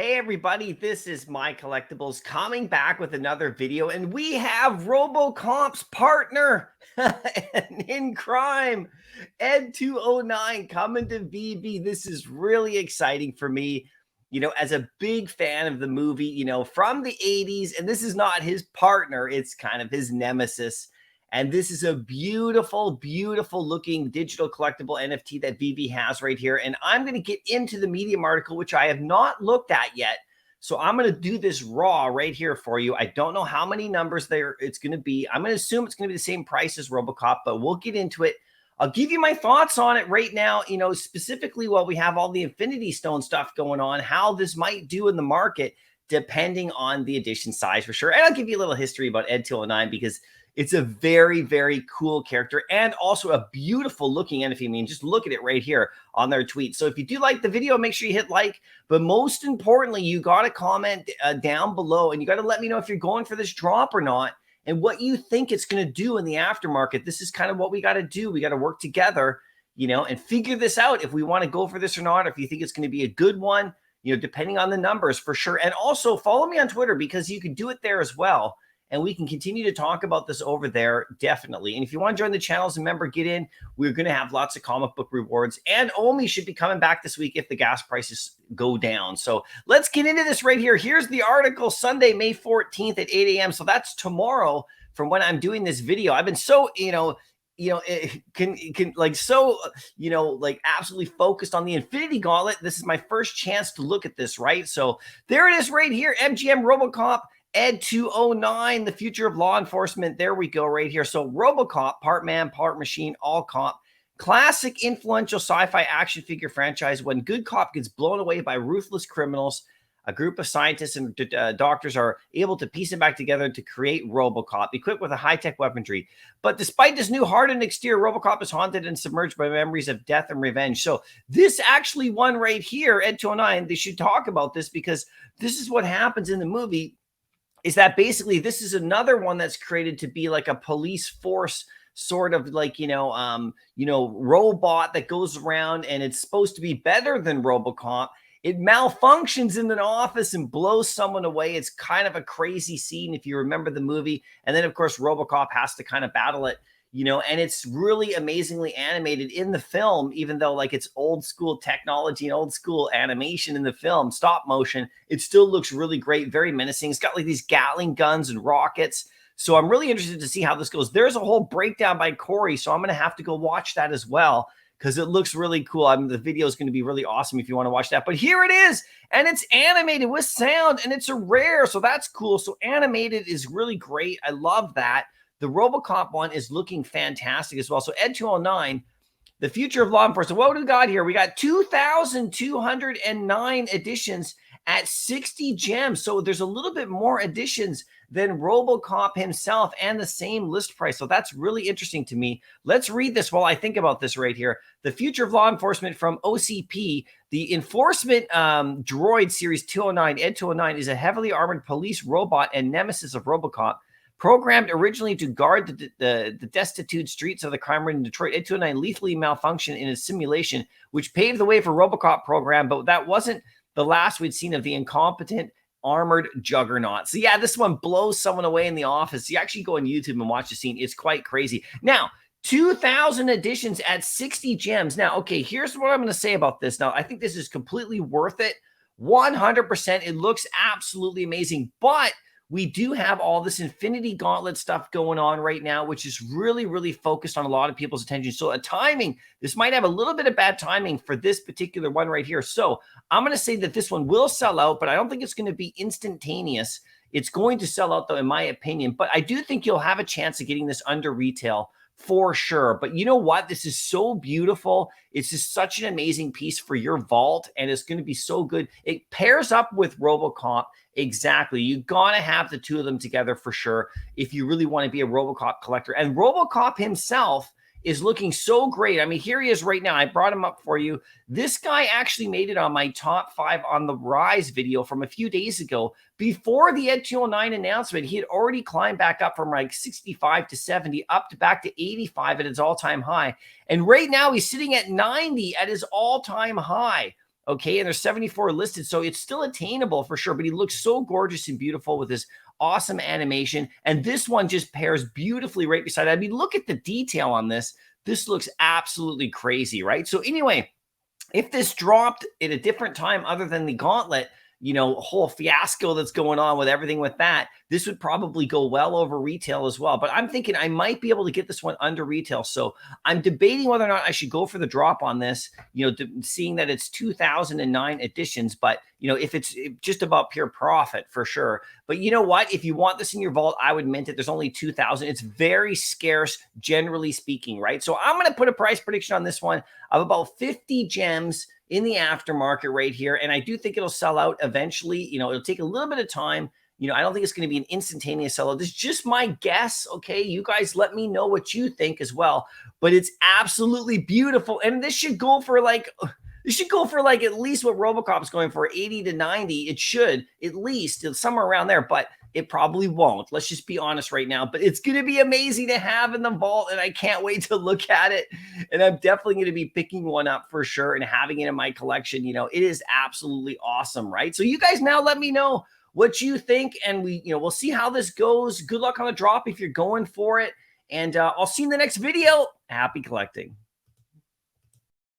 Hey everybody, this is My Collectables coming back with another video, and we have Robocop's partner in crime, ED-209, coming to Veve. This is really exciting for me, as a big fan of the movie, from the 80s, and this is not his partner, it's kind of his nemesis. And this is a beautiful, beautiful looking digital collectible NFT that Veve has right here. And I'm going to get into the Medium article, which I have not looked at yet. So I'm going to do this raw right here for you. I don't know how many numbers there it's going to be. I'm going to assume it's going to be the same price as Robocop, but we'll get into it. I'll give you my thoughts on it right now, specifically while we have all the Infinity Stone stuff going on, how this might do in the market, depending on the edition size for sure. And I'll give you a little history about ED-209 because it's a very, very cool character and also a beautiful looking NFT. I mean, just look at it right here on their tweet. So if you do like the video, make sure you hit like. But most importantly, you got to comment down below and you got to let me know if you're going for this drop or not and what you think it's going to do in the aftermarket. This is kind of what we got to do. We got to work together, and figure this out if we want to go for this or not, or if you think it's going to be a good one, depending on the numbers for sure. And also follow me on Twitter because you can do it there as well. And we can continue to talk about this over there, definitely. And if you want to join the channel as a member, get in. We're going to have lots of comic book rewards. And Omi should be coming back this week if the gas prices go down. So let's get into this right here. Here's the article, Sunday, May 14th at 8 a.m. So that's tomorrow from when I'm doing this video. I've been so, absolutely focused on the Infinity Gauntlet. This is my first chance to look at this, right? So there it is right here, MGM Robocop. ED-209, the future of law enforcement. There we go right here. So Robocop, part man, part machine, all cop. Classic influential sci-fi action figure franchise. When good cop gets blown away by ruthless criminals, a group of scientists and doctors are able to piece it back together to create Robocop, equipped with a high-tech weaponry. But despite this new hardened exterior, Robocop is haunted and submerged by memories of death and revenge. So this actually one right here, ED-209, they should talk about this because this is what happens in the movie. Is that basically this is another one that's created to be like a police force sort of like, robot that goes around and it's supposed to be better than Robocop. It malfunctions in an office and blows someone away. It's kind of a crazy scene if you remember the movie. And then, of course, Robocop has to kind of battle it. And it's really amazingly animated in the film, even though like it's old school technology and old school animation in the film, stop motion, it still looks really great, very menacing. It's got like these Gatling guns and rockets. So I'm really interested to see how this goes. There's a whole breakdown by Corey, so I'm going to have to go watch that as well because it looks really cool. The video is going to be really awesome if you want to watch that. But here it is, and it's animated with sound, and it's a rare, so that's cool. So animated is really great. I love that. The Robocop one is looking fantastic as well. So ED-209, the future of law enforcement. What do we got here? We got 2,209 editions at 60 gems. So there's a little bit more editions than Robocop himself and the same list price. So that's really interesting to me. Let's read this while I think about this right here. The future of law enforcement from OCP. The Enforcement Droid Series 209, ED-209, is a heavily armored police robot and nemesis of Robocop. Programmed originally to guard the destitute streets of the crime-ridden Detroit, ED-209 lethally malfunctioned in a simulation, which paved the way for Robocop program, but that wasn't the last we'd seen of the incompetent armored juggernaut. So yeah, this one blows someone away in the office. You actually go on YouTube and watch the scene. It's quite crazy. Now, 2,000 editions at 60 gems. Now, okay, here's what I'm going to say about this. Now, I think this is completely worth it. 100%. It looks absolutely amazing, but we do have all this Infinity Gauntlet stuff going on right now, which is really, really focused on a lot of people's attention. So this might have a little bit of bad timing for this particular one right here. So I'm going to say that this one will sell out, but I don't think it's going to be instantaneous. It's going to sell out, though, in my opinion. But I do think you'll have a chance of getting this under retail for sure. But you know what? This is so beautiful. It's just such an amazing piece for your vault, and it's going to be so good. It pairs up with Robocop. Exactly. You got to have the two of them together for sure if you really want to be a Robocop collector. And Robocop himself is looking so great. I mean, here he is right now. I brought him up for you. This guy actually made it on my top 5 on the Rise video from a few days ago. Before the ED-209 announcement, he had already climbed back up from like 65 to 70, up to back to 85 at his all-time high. And right now he's sitting at 90 at his all-time high. Okay, and there's 74 listed, so it's still attainable for sure. But he looks so gorgeous and beautiful with his awesome animation, and this one just pairs beautifully right beside it. I mean, look at the detail on this. This looks absolutely crazy, right? So anyway, if this dropped at a different time other than the gauntlet, whole fiasco that's going on with everything with that, this would probably go well over retail as well. But I'm thinking I might be able to get this one under retail. So I'm debating whether or not I should go for the drop on this, seeing that it's 2009 editions. But, if it's just about pure profit for sure. But you know what? If you want this in your vault, I would mint it. There's only 2,000. It's very scarce, generally speaking, right? So I'm going to put a price prediction on this one of about 50 gems in the aftermarket right here. And I do think it'll sell out eventually. It'll take a little bit of time. I don't think it's going to be an instantaneous sellout. This is just my guess. Okay. You guys let me know what you think as well. But it's absolutely beautiful. And this should go for like at least what Robocop's going for, 80 to 90. It should at least, it's somewhere around there, but it probably won't. Let's just be honest right now. But it's going to be amazing to have in the vault, and I can't wait to look at it. And I'm definitely going to be picking one up for sure and having it in my collection. It is absolutely awesome, right? So you guys now let me know what you think, and we'll see how this goes. Good luck on the drop if you're going for it. And I'll see you in the next video. Happy collecting.